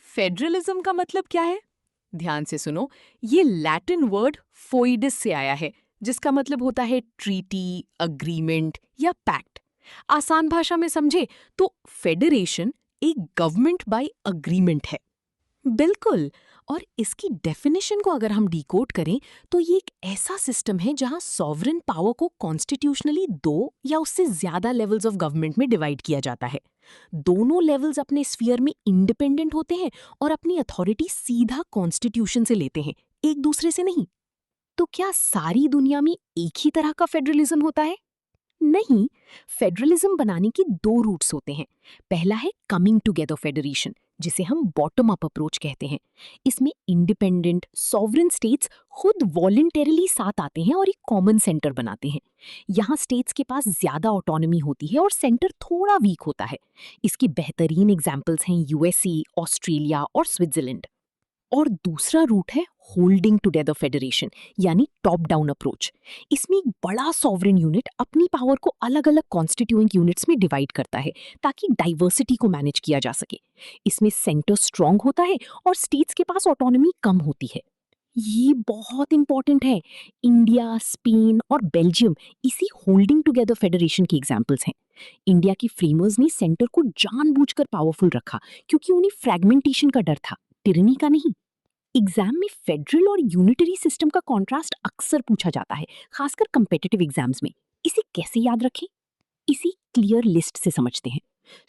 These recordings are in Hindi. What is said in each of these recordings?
फेडरलिज्म का मतलब क्या है? ध्यान से सुनो, ये लैटिन वर्ड फोइडिस से आया है, जिसका मतलब होता है ट्रीटी, अग्रीमेंट या पैक्ट। आसान भाषा में समझे तो फेडरेशन एक गवर्नमेंट बाय अग्रीमेंट है। बिल्कुल। और इसकी डेफिनेशन को अगर हम डिकोड करें तो ये एक ऐसा सिस्टम है जहां सॉवरेन पावर को कॉन्स्टिट्यूशनली दो या उससे ज्यादा लेवल्स ऑफ गवर्नमेंट में डिवाइड किया जाता है। दोनों लेवल्स अपने स्फीयर में इंडिपेंडेंट होते हैं और अपनी अथॉरिटी सीधा कॉन्स्टिट्यूशन से लेते हैं, एक दूसरे से नहीं। तो क्या सारी दुनिया में एक ही तरह का फेडरलिज्म होता है? नहीं। फेडरलिज्म बनाने के दो रूट्स होते हैं। पहला है कमिंग टुगेदर फेडरेशन, जिसे हम बॉटम अप अप्रोच कहते हैं। इसमें इंडिपेंडेंट सॉवरेन स्टेट्स खुद वॉलंटरीली साथ आते हैं और एक कॉमन सेंटर बनाते हैं। यहाँ स्टेट्स के पास ज्यादा ऑटोनॉमी होती है और सेंटर थोड़ा वीक होता है। इसके बेहतरीन एग्जाम्पल्स हैं यूएसए, ऑस्ट्रेलिया और स्विट्जरलैंड। और दूसरा रूट है होल्डिंग टुगेदर फेडरेशन, यानी टॉप डाउन अप्रोच। इसमें एक बड़ा सॉवरेन यूनिट अपनी पावर को अलग अलग कॉन्स्टिट्यूएंट यूनिट्स में डिवाइड करता है ताकि डाइवर्सिटी को मैनेज किया जा सके। इसमें सेंटर स्ट्रांग होता है और स्टेट्स के पास ऑटोनॉमी कम होती है। ये बहुत इंपॉर्टेंट है। इंडिया, स्पेन और बेल्जियम इसी होल्डिंग टुगेदर फेडरेशन के एग्जाम्पल्स हैं। इंडिया के फ्रेमर्स ने सेंटर को जानबूझकर पावरफुल रखा क्योंकि उन्हें फ्रैगमेंटेशन का डर था, टिरनी का नहीं। एग्जाम में फेडरल और यूनिटरी सिस्टम का कॉन्ट्रास्ट अक्सर पूछा जाता है, खासकर कंपेटिटिव एग्जाम्स में। इसे कैसे याद रखें? इसी क्लियर लिस्ट से समझते हैं।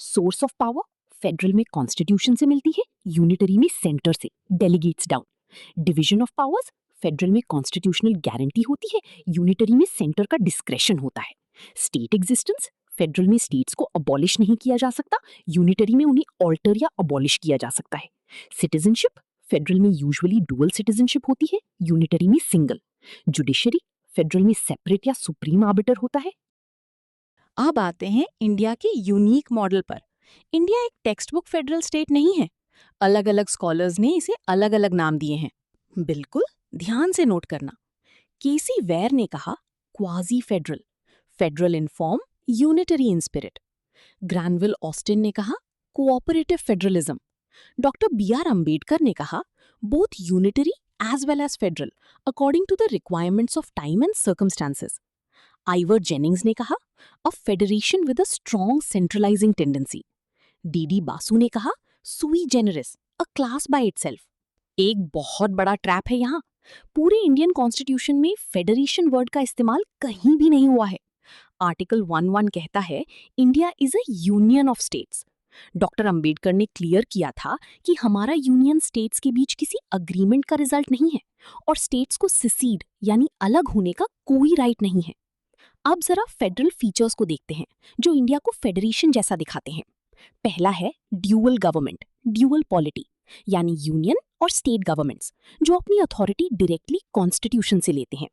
सोर्स ऑफ पावर फेडरल में कॉन्स्टिट्यूशन से मिलती है, यूनिटरी में सेंटर से, delegates down. Division of powers federal में कॉन्स्टिट्यूशनल गारंटी होती है, यूनिटरी में सेंटर का डिस्क्रेशन होता है। स्टेट एग्जिस्टेंस फेडरल में स्टेट्स को अबॉलिश नहीं किया जा सकता, यूनिटरी में उन्हें ऑल्टर या अबॉलिश किया जा सकता है। सिटीजनशिप फेडरल में यूजुअली डुअल सिटीजनशिप होती है, यूनिटरी में सिंगल। जुडिशरी फेडरल में सेपरेट या सुप्रीम आर्बिटर होता है। अब आते हैं इंडिया के यूनिक मॉडल पर। इंडिया एक टेक्स्ट बुक फेडरल स्टेट नहीं है। अलग अलग स्कॉलर्स ने इसे अलग अलग नाम दिए हैं। बिल्कुल ध्यान से नोट करना। केसी वेयर ने कहा quasi federal, federal in form, unitary in spirit. Granville Austin ने कहा cooperative federalism. Doctor B R. Ambedkar ने कहा both unitary as well as federal according to the requirements of time and circumstances. Ivor Jennings ने कहा a federation with a strong centralising tendency. D Basu ने कहा sui generis, a class by itself. एक बहुत बड़ा ट्रैप है यहाँ। पूरे इंडियन कॉन्स्टिट्यूशन में फेडरेशन वर्ड का इस्तेमाल कहीं भी नहीं हुआ है। आर्टिकल 11 कहता है India is a union of states. Doctor Ambedkar ने क्लियर किया था कि हमारा यूनियन स्टेट्स के बीच किसी अग्रीमेंट का रिजल्ट नहीं है और स्टेट्स को सिसीड यानी अलग होने का कोई राइट नहीं है। अब जरा फेडरल फीचर्स को देखते हैं जो इंडिया को फेडरेशन जैसा दिखाते हैं। पहला है ड्यूअल गवर्नमेंट, ड्यूअल पॉलिटी, यानी यूनियन और स्टेट गवर्नमेंट्स जो अपनी अथॉरिटी डायरेक्टली कॉन्स्टिट्यूशन से लेते हैं।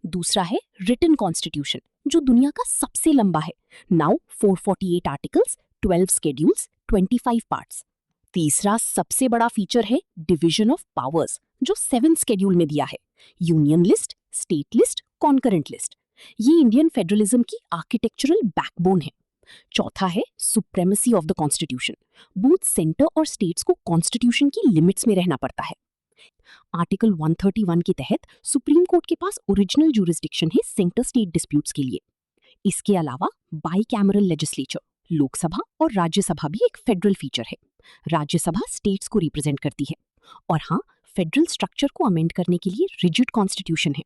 दूसरा है रिटन कॉन्स्टिट्यूशन जो दुनिया का सबसे लंबा है, नाउ 448 आर्टिकल्स, 12 स्केड्यूल्स, 25 पार्ट्स। तीसरा सबसे बड़ा फीचर है डिवीजन ऑफ पावर्स जो 7 स्केड्यूल में दिया है, union list, state list, concurrent list. ये इंडियन फेडरलिज्म की आर्किटेक्चरल बैकबोन है। चौथा है supremacy of the constitution, both centre और स्टेट्स को कॉन्स्टिट्यूशन की लिमिट्स में रहना पड़ता है। आर्टिकल 131 के तहत सुप्रीम कोर्ट के पास ओरिजिनल जुरिस्डिक्शन है सेंटर स्टेट डिस्प्यूट्स के लिए। इसके अलावा बाई कैमरल लेजिस्लेचर, लोकसभा और राज्यसभा भी एक फेडरल फीचर है। राज्यसभा स्टेट्स को रिप्रेजेंट करती है। और हाँ, फेडरल स्ट्रक्चर को अमेंड करने के लिए रिजिड कॉन्स्टिट्यूशन है।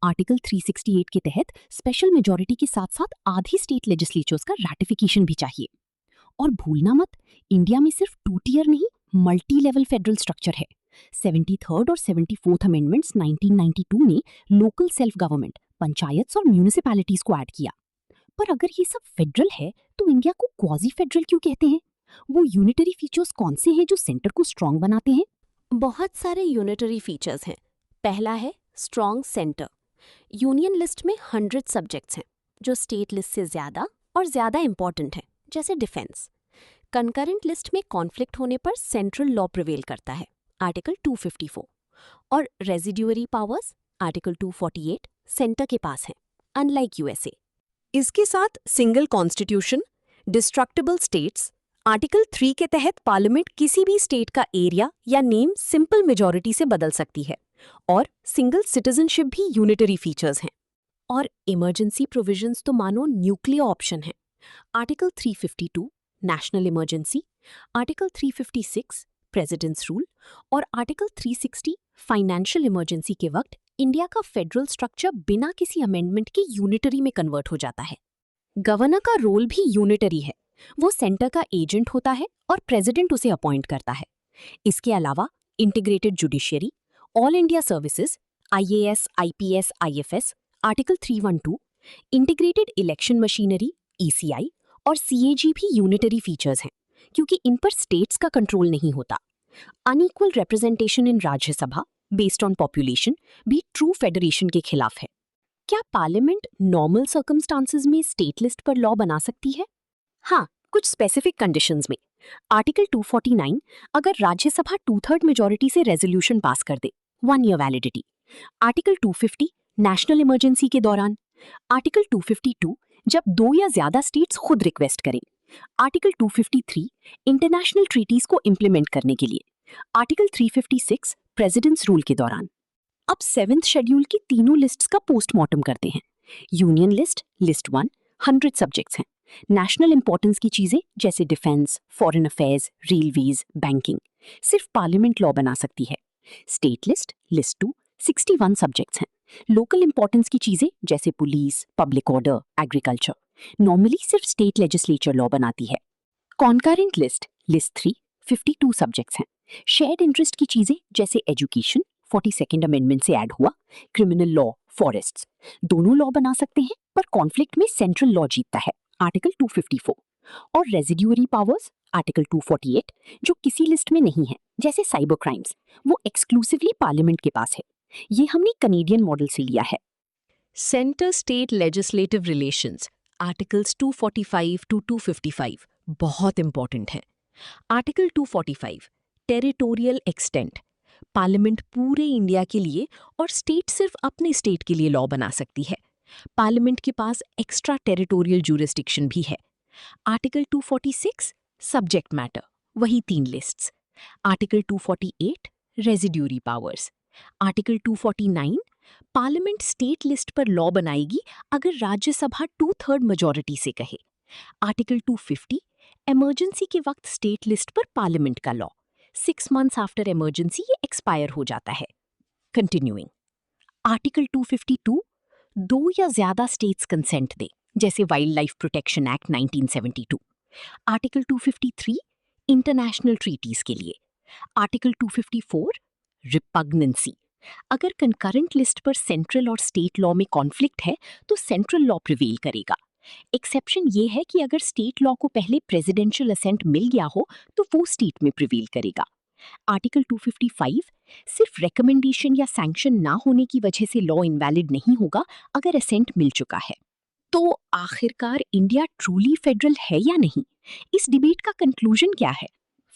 आर्टिकल 368 के तहत स्पेशल मेजॉरिटी के साथ साथ आधी स्टेट लेजिस्लेचर्स का रैटिफिकेशन भी चाहिए। और भूलना मत, इंडिया में सिर्फ 2 टियर नहीं, मल्टी लेवल फेडरल स्ट्रक्चर है। 73rd और 74th अमेंडमेंट्स 1992 में लोकल सेल्फ गवर्नमेंट, पंचायत और म्यूनिसिपैलिटीज को ऐड किया। पर अगर ये सब फेडरल है तो इंडिया को क्वाजी फेडरल क्यों कहते हैं? वो यूनिटरी फीचर्स कौन से हैं जो सेंटर को स्ट्रांग बनाते हैं? बहुत सारे यूनिटरी फीचर्स हैं। पहला है स्ट्रॉन्ग सेंटर। यूनियन लिस्ट में 100 सब्जेक्ट्स हैं जो स्टेट लिस्ट से ज़्यादा और ज़्यादा इंपॉर्टेंट हैं, जैसे डिफेंस। कंकरेंट लिस्ट में कॉन्फ्लिक्ट होने पर सेंट्रल लॉ प्रिवेल करता है, आर्टिकल 254। और रेजिड्यूअरी पावर्स, आर्टिकल 248, सेंटर के पास हैं, अनलाइक यूएसए। इसके साथ single constitution, destructible states, article 3 के तहत पार्लियामेंट किसी भी स्टेट का एरिया या नेम सिंपल मेजॉरिटी से बदल सकती है और सिंगल सिटीजनशिप भी यूनिटरी फीचर्स हैं। और इमरजेंसी प्रोविजंस तो मानो न्यूक्लियर ऑप्शन है। Article 352 national emergency, article 356 presidents rule और आर्टिकल 360 फाइनेंशियल इमरजेंसी के वक्त इंडिया का फेडरल स्ट्रक्चर बिना किसी अमेंडमेंट के यूनिटरी में कन्वर्ट हो जाता है। गवर्नर का रोल भी यूनिटरी है। वो सेंटर का एजेंट होता है और प्रेसिडेंट उसे अपॉइंट करता है। इसके अलावा integrated judiciary, all India services, IAS, IPS, IFS, article 312, integrated election machinery, ECI और CAG भी यूनिटरी फीचर्स हैं क्योंकि इन पर स्टेट्स का कंट्रोल नहीं होता। Unequal representation in Rajya Sabha based on population भी ट्रू फेडरेशन के खिलाफ है। क्या पार्लियामेंट नॉर्मल सर्कमस्टांसेस में स्टेट लिस्ट पर लॉ बना सकती है? हाँ, कुछ स्पेसिफिक कंडीशंस में। आर्टिकल 249, अगर राज्यसभा 2/3 मेजॉरिटी से रेजोल्यूशन पास कर दे, 1 year validity. Article 250, national emergency के दौरान। आर्टिकल 252, जब 2 या ज्यादा स्टेट्स खुद रिक्वेस्ट करें। आर्टिकल 253, इंटरनेशनल ट्रीटीज को इंप्लीमेंट करने के लिए। आर्टिकल 356, प्रेसिडेंट्स रूल के दौरान। अब 7th शेड्यूल की तीनों लिस्ट्स का पोस्टमार्टम करते हैं। यूनियन लिस्ट, लिस्ट 1, 100 सब्जेक्ट्स हैं। नेशनल इंपॉर्टेंस की चीजें जैसे defence, foreign affairs, railways, banking सिर्फ पार्लियामेंट लॉ बना सकती है। स्टेट लिस्ट, लिस्ट 2, 61 सब्जेक्ट्स हैं। लोकल इंपॉर्टेंस की चीजें जैसे police, public order, agriculture normally सिर्फ स्टेट लेजिस्लेचर लॉ बनाती है। कॉन्करेंट लिस्ट, लिस्ट 3, 52 सब्जेक्ट्स हैं। शेयर्ड इंटरेस्ट की चीजें जैसे एजुकेशन, 42nd अमेंडमेंट से ऐड हुआ, क्रिमिनल लॉ, फॉरेस्ट्स दोनों लॉ बना सकते हैं, पर कॉन्फ्लिक्ट में सेंट्रल लॉ जीतता है, आर्टिकल 254। और रेजिड्यूरी पावर्स, आर्टिकल 248, जो किसी लिस्ट में नहीं है जैसे साइबर क्राइम्स, वो एक्सक्लूसिवली पार्लियामेंट के पास है। ये हमने कनेडियन मॉडल से लिया है। Centre state legislative relations, articles 245 to 255 बहुत इंपॉर्टेंट हैं। आर्टिकल 245, टेरिटोरियल एक्सटेंट, पार्लियामेंट पूरे इंडिया के लिए और स्टेट सिर्फ अपने स्टेट के लिए लॉ बना सकती है। पार्लियामेंट के पास एक्स्ट्रा टेरिटोरियल ज्यूरिसडिक्शन भी है। आर्टिकल 246, सब्जेक्ट मैटर, वही 3 lists. Article 248, residuary powers. Article 249, parliament state list पर लॉ बनाएगी अगर राज्यसभा 2/3 मेजॉरिटी से कहे। आर्टिकल 250, इमरजेंसी के वक्त स्टेट लिस्ट पर पार्लियामेंट का लॉ, 6 months आफ्टर इमरजेंसी ये एक्सपायर हो जाता है। कंटिन्यूइंग, आर्टिकल 252, 2 या ज्यादा स्टेट्स कंसेंट दे जैसे wildlife protection act 1972। Article 253, international treaties के लिए। आर्टिकल 254, रिपग्नेंसी, अगर कंकरेंट लिस्ट पर सेंट्रल और स्टेट लॉ में कॉन्फ्लिक्ट है तो सेंट्रल लॉ प्रिवेल करेगा। एक्सेप्शन ये है कि अगर स्टेट लॉ को पहले प्रेसिडेंशियल असेंट मिल गया हो तो वो स्टेट में प्रिवेल करेगा। आर्टिकल 255, सिर्फ रिकमेंडेशन या सैंक्शन ना होने की वजह से लॉ इनवैलिड नहीं होगा अगर असेंट मिल चुका है। तो आखिरकार इंडिया ट्रूली फेडरल है या नहीं? इस डिबेट का कंक्लूजन क्या है?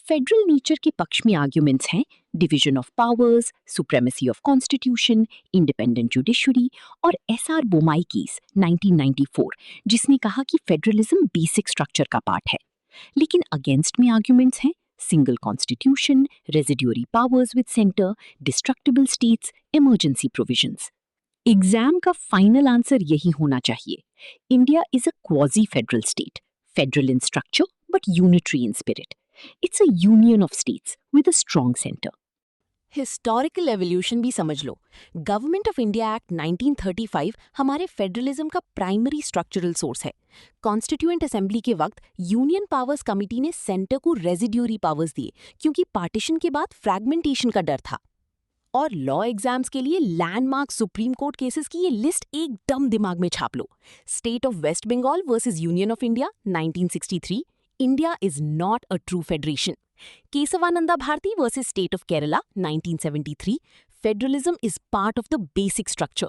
फेडरल नेचर के पक्ष में आर्ग्यूमेंट्स हैं division of powers, supremacy of constitution, independent judiciary और SR बोमाई केस 1994 जिसने कहा कि फेडरलिज्म बेसिक स्ट्रक्चर का पार्ट है। लेकिन अगेंस्ट में आर्ग्यूमेंट्स हैं single constitution, residuary powers with centre, destructible states, emergency provisions. Exam का फाइनल आंसर यही होना चाहिए, India is a quasi federal state, federal in structure but unitary in spirit. It's a union of states with a strong center. Historical evolution भी समझ लो। गवर्नमेंट ऑफ इंडिया एक्ट 1935 हमारे फेडरलिज्म का प्राइमरी स्ट्रक्चरल सोर्स है। कॉन्स्टिट्यूएंट असेंबली के वक्त यूनियन पावर्स कमिटी ने सेंटर को रेजिड्यूरी पावर्स दिए क्योंकि पार्टीशन के बाद फ्रैगमेंटेशन का डर था। और लॉ एग्जाम्स के लिए लैंडमार्क सुप्रीम कोर्ट केसेस की ये लिस्ट एकदम दिमाग में छाप लो। State of West Bengal versus Union of India 1963, India is not a true federation. Kesavananda Bharati versus State of Kerala, 1973. Federalism is part of the basic structure.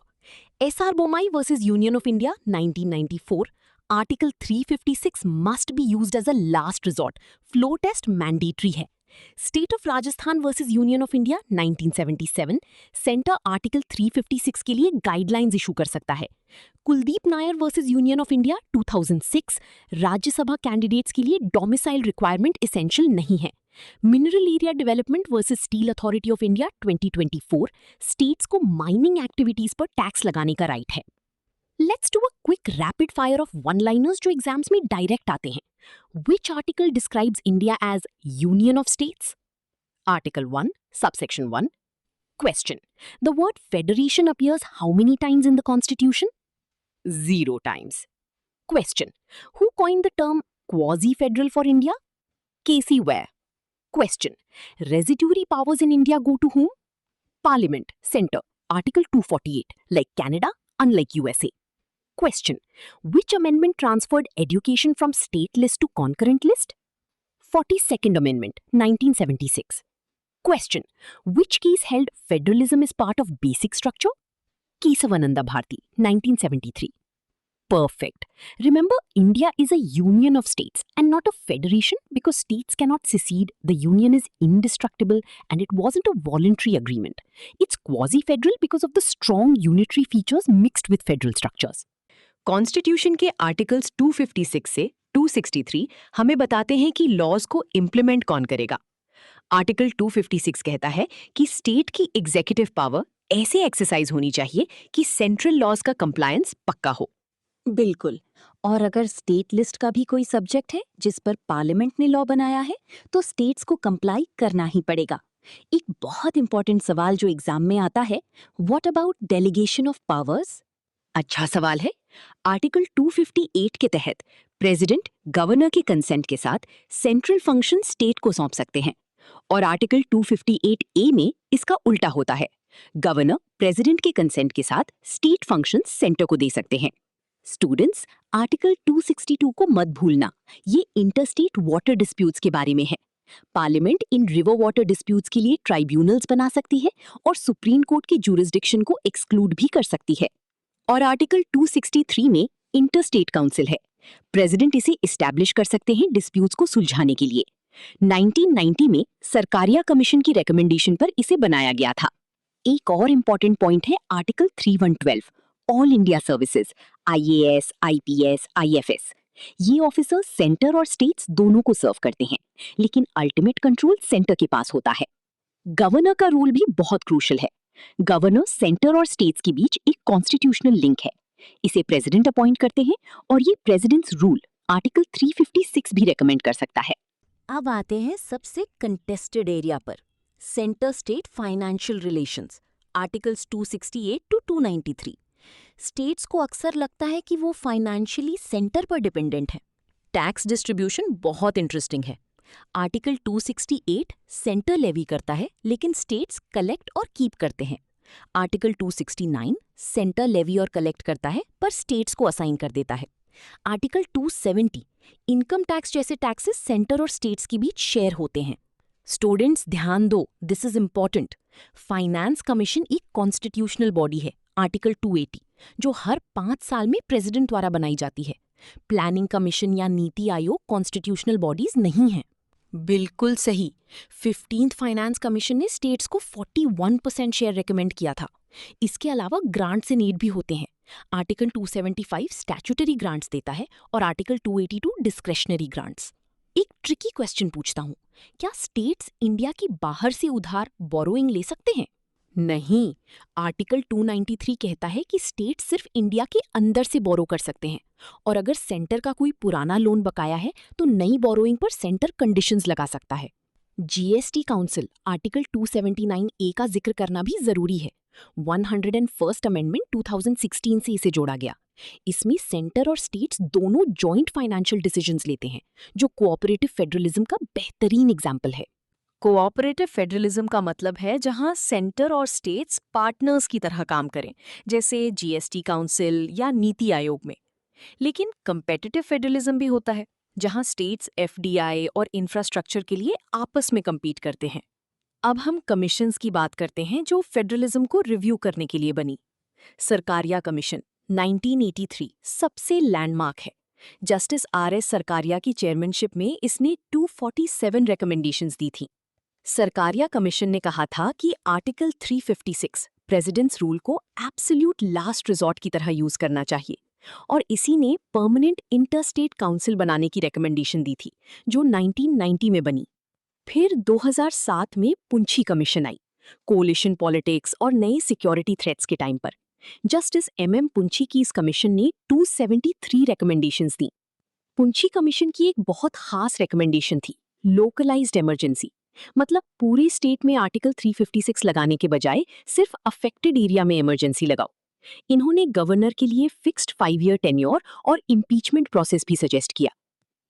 SR Bomai versus Union of India, 1994. Article 356 must be used as a last resort. Flow test mandatory है. State of Rajasthan versus Union of India 1977, centre article 356 के लिए गाइडलाइंस इशू कर सकता है। Kuldeep Nair versus Union of India 2006, Rajya Sabha candidates के लिए डोमिसाइल रिक्वायरमेंट एसेंशियल नहीं है। Mineral area development versus steel authority of India 2024, states को माइनिंग एक्टिविटीज पर टैक्स लगाने का राइट है। Let's do a quick rapid fire of one liners जो एग्जाम्स में डायरेक्ट आते हैं। Which article describes India as Union of States? Article 1, subsection 1. Question. The word federation appears how many times in the Constitution? 0 times. Question. Who coined the term quasi-federal for India? Casey Ware. Question. Residuary powers in India go to whom? Parliament, Centre, Article 248, like Canada, unlike USA. Question. Which amendment transferred education from state list to concurrent list? 42nd Amendment, 1976. Question. Which case held federalism is part of basic structure? Kesavananda Bharati, 1973. Perfect. Remember, India is a union of states and not a federation because states cannot secede. The union is indestructible and it wasn't a voluntary agreement. It's quasi-federal because of the strong unitary features mixed with federal structures. Constitution के आर्टिकल्स 256 से 263 हमें बताते हैं कि लॉज को इम्प्लीमेंट कौन करेगा। आर्टिकल 256 कहता है कि स्टेट की एग्जीक्यूटिव पावर ऐसे एक्सरसाइज होनी चाहिए कि सेंट्रल लॉज का कंप्लायंस पक्का हो। बिल्कुल। और अगर स्टेट लिस्ट का भी कोई सब्जेक्ट है जिस पर पार्लियामेंट ने लॉ बनाया है तो स्टेट्स को कंप्लाई करना ही पड़ेगा। एक बहुत इंपॉर्टेंट सवाल जो एग्जाम में आता है, what about delegation of powers? अच्छा सवाल है। आर्टिकल 258 के तहत प्रेसिडेंट गवर्नर के कंसेंट के साथ सेंट्रल फंक्शन स्टेट को सौंप सकते हैं और आर्टिकल 258A में इसका उल्टा होता है। गवर्नर प्रेसिडेंट के कंसेंट के साथ स्टेट फंक्शन सेंटर को दे सकते हैं। स्टूडेंट्स, आर्टिकल 262 को मत भूलना, ये इंटरस्टेट वाटर डिस्प्यूट्स के बारे में है। Parliament in river water disputes के लिए ट्राइब्यूनल्स बना सकती है और सुप्रीम कोर्ट के जुरिस्डिक्शन को एक्सक्लूड भी कर सकती है। और आर्टिकल 263 में इंटरस्टेट काउंसिल है। प्रेसिडेंट इसे इस्टेब्लिश कर सकते हैं डिस्प्यूट्स को सुलझाने के लिए। 1990 में सरकारिया कमीशन की रिकमेंडेशन पर इसे बनाया गया था। एक और इम्पॉर्टेंट पॉइंट है article 3112, all India services, IAS, IPS, IFS। ये ऑफिसर्स सेंटर और स्टेट्स दोनों को सर्व करते हैं, लेकिन अल्टीमेट कंट्रोल सेंटर के पास होता है। गवर्नर का रोल भी बहुत क्रूशियल है। गवर्नर सेंटर और स्टेट्स के बीच एक कॉन्स्टिट्यूशनल लिंक है। इसे प्रेसिडेंट अपॉइंट करते हैं और ये प्रेसिडेंट्स रूल आर्टिकल 356 भी रेकमेंड कर सकता है। अब आते हैं सबसे कंटेस्टेड एरिया पर, centre state financial relations, articles 268 to 293। States को अक्सर लगता है कि वो फाइनेंशियली सेंटर पर डिपेंडेंट है। टैक्स डिस्ट्रीब्यूशन बहुत इंटरेस्टिंग है। आर्टिकल 268 सेंटर लेवी करता है लेकिन स्टेट्स कलेक्ट और कीप करते हैं। आर्टिकल 269 सेंटर लेवी और कलेक्ट करता है पर स्टेट्स को असाइन कर देता है। आर्टिकल 270 इनकम टैक्स जैसे टैक्सेस सेंटर और स्टेट्स के बीच शेयर होते हैं। स्टूडेंट्स ध्यान दो, this is important. Finance commission एक कॉन्स्टिट्यूशनल बॉडी है, आर्टिकल 280, जो हर 5 साल में प्रेसिडेंट द्वारा बनाई जाती है। प्लानिंग कमीशन या नीति आयोग कॉन्स्टिट्यूशनल बॉडीज नहीं हैं। बिल्कुल सही। 15th फाइनेंस कमीशन ने स्टेट्स को 41% शेयर रेकमेंड किया था। इसके अलावा ग्रांट्स इन एड भी होते हैं। आर्टिकल 275 स्टैट्यूटरी ग्रांट्स देता है और आर्टिकल 282 डिस्क्रेशनरी ग्रांट्स। एक ट्रिकी क्वेश्चन पूछता हूँ, क्या स्टेट्स इंडिया की बाहर से उधार बोरोइंग ले सकते हैं? नहीं, आर्टिकल 293 कहता है कि स्टेट्स सिर्फ इंडिया के अंदर से बोरो कर सकते हैं और अगर सेंटर का कोई पुराना लोन बकाया है तो नई बोरोइंग पर सेंटर कंडीशंस लगा सकता है। जीएसटी काउंसिल आर्टिकल 279A का जिक्र करना भी जरूरी है। 101st अमेंडमेंट 2016 से इसे जोड़ा गया। इसमें सेंटर और स्टेट्स दोनों जॉइंट फाइनेंशियल डिसीजंस लेते हैं, जो कोऑपरेटिव फेडरलिज्म का बेहतरीन एग्जाम्पल है। कोऑपरेटिव फेडरलिज्म का मतलब है जहां सेंटर और स्टेट्स पार्टनर्स की तरह काम करें, जैसे जीएसटी काउंसिल या नीति आयोग में। लेकिन कंपेटिटिव फेडरलिज्म भी होता है, जहां स्टेट्स एफडीआई और इंफ्रास्ट्रक्चर के लिए आपस में कम्पीट करते हैं। अब हम कमीशंस की बात करते हैं जो फेडरलिज्म को रिव्यू करने के लिए बनी। सरकारिया कमीशन 1983 सबसे लैंडमार्क है। जस्टिस RS सरकारिया की चेयरमैनशिप में इसने 247 रिकमेंडेशंस दी थी। सरकारिया कमीशन ने कहा था कि आर्टिकल 356 प्रेसिडेंट्स रूल को एब्सोल्यूट लास्ट रिजॉर्ट की तरह यूज करना चाहिए और इसी ने परमानेंट इंटरस्टेट काउंसिल बनाने की रिकमेंडेशन दी थी, जो 1990 में बनी। फिर 2007 में पुंछी कमीशन आई, कोलिशन पॉलिटिक्स और नए सिक्योरिटी थ्रेट्स के टाइम पर। जस्टिस MM पुंछी की इस कमीशन ने 273 रिकमेंडेशंस दी। पुंछी कमीशन की एक बहुत खास रिकमेंडेशन थी, लोकलाइज्ड इमरजेंसी। मतलब पूरे स्टेट में आर्टिकल 356 लगाने के बजाय सिर्फ अफेक्टेड एरिया में इमरजेंसी लगाओ। इन्होंने गवर्नर के लिए फिक्स्ड 5 ईयर टेन्योर और इम्पीचमेंट प्रोसेस भी सजेस्ट किया।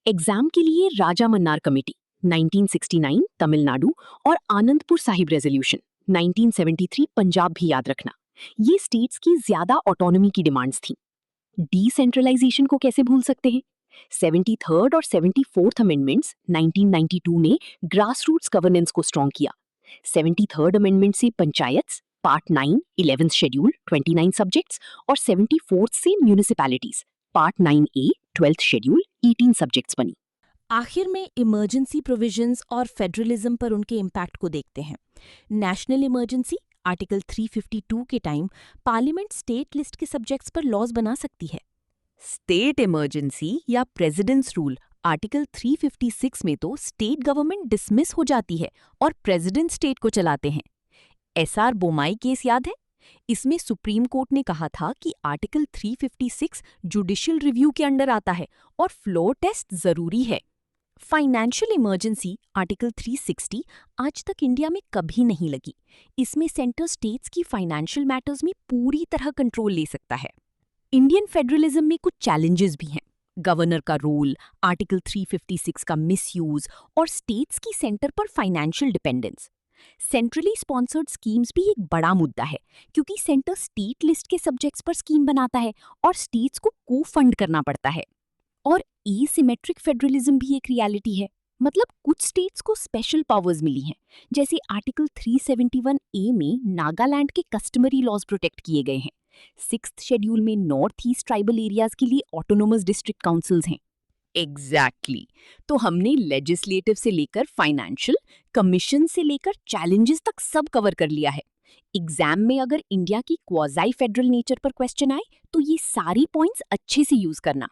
एग्जाम के लिए राजा मन्नार कमेटी 1969 तमिलनाडु और आनंदपुर साहिब रेजोल्यूशन 1973 पंजाब भी याद रखना। ये स्टेट्स की ज्यादा ऑटोनॉमी की डिमांड्स थी। डिसेंट्रलाइजेशन को कैसे भूल सकते हैं? 73rd और 74th अमेंडमेंट्स 1992 ने ग्रास रूट्स गवर्नेंस को स्ट्रॉन्ग किया। 73rd अमेंडमेंट से panchayats part 9 11th schedule 29 subjects और 74th से municipalities part 9A 12th schedule 18 subjects बनी। आखिर में इमरजेंसी प्रोविजंस और फेडरलिज्म पर उनके इम्पैक्ट को देखते हैं। नेशनल इमरजेंसी आर्टिकल 352 के टाइम पार्लियामेंट स्टेट लिस्ट के सब्जेक्ट्स पर लॉज बना सकती है। स्टेट इमरजेंसी या प्रेसिडेंट्स रूल आर्टिकल 356 में तो स्टेट गवर्नमेंट डिसमिस हो जाती है और प्रेसिडेंट स्टेट को चलाते हैं। SR बोमाई केस याद है? इसमें सुप्रीम कोर्ट ने कहा था कि आर्टिकल 356 जुडिशियल रिव्यू के अंडर आता है और फ्लोर टेस्ट जरूरी है। फाइनेंशियल इमरजेंसी आर्टिकल 360 आज तक इंडिया में कभी नहीं लगी। इसमें सेंटर स्टेट्स की फाइनेंशियल मैटर्स में पूरी तरह कंट्रोल ले सकता है। इंडियन फेडरलिज्म में कुछ चैलेंजेस भी हैं। गवर्नर का रोल, आर्टिकल 356 का मिसयूज और स्टेट्स की सेंटर पर financial dependence. Centrally sponsored schemes भी एक बड़ा मुद्दा है, क्योंकि सेंटर स्टेट लिस्ट के सब्जेक्ट्स पर स्कीम बनाता है और स्टेट्स को को फंड करना पड़ता है। और एसिमेट्रिक फेडरलिज्म भी एक रियलिटी है। मतलब कुछ स्टेट्स को स्पेशल पावर्स मिली हैं, जैसे आर्टिकल 371A में नागालैंड के कस्टमरी लॉज प्रोटेक्ट किए गए हैं। 6th शेड्यूल में नॉर्थ ईस्ट ट्राइबल एरियाज के लिए ऑटोनोमस डिस्ट्रिक्ट काउंसिल्स हैं। एग्जैक्टली। तो हमने लेजिस्लेटिव से लेकर फाइनेंशियल, कमीशन से लेकर चैलेंजेस तक सब कवर कर लिया है। एग्जाम में अगर इंडिया की क्वाज़ाई फेडरल नेचर पर क्वेश्चन आए तो ये सारी पॉइंट्स अच्छे से यूज करना।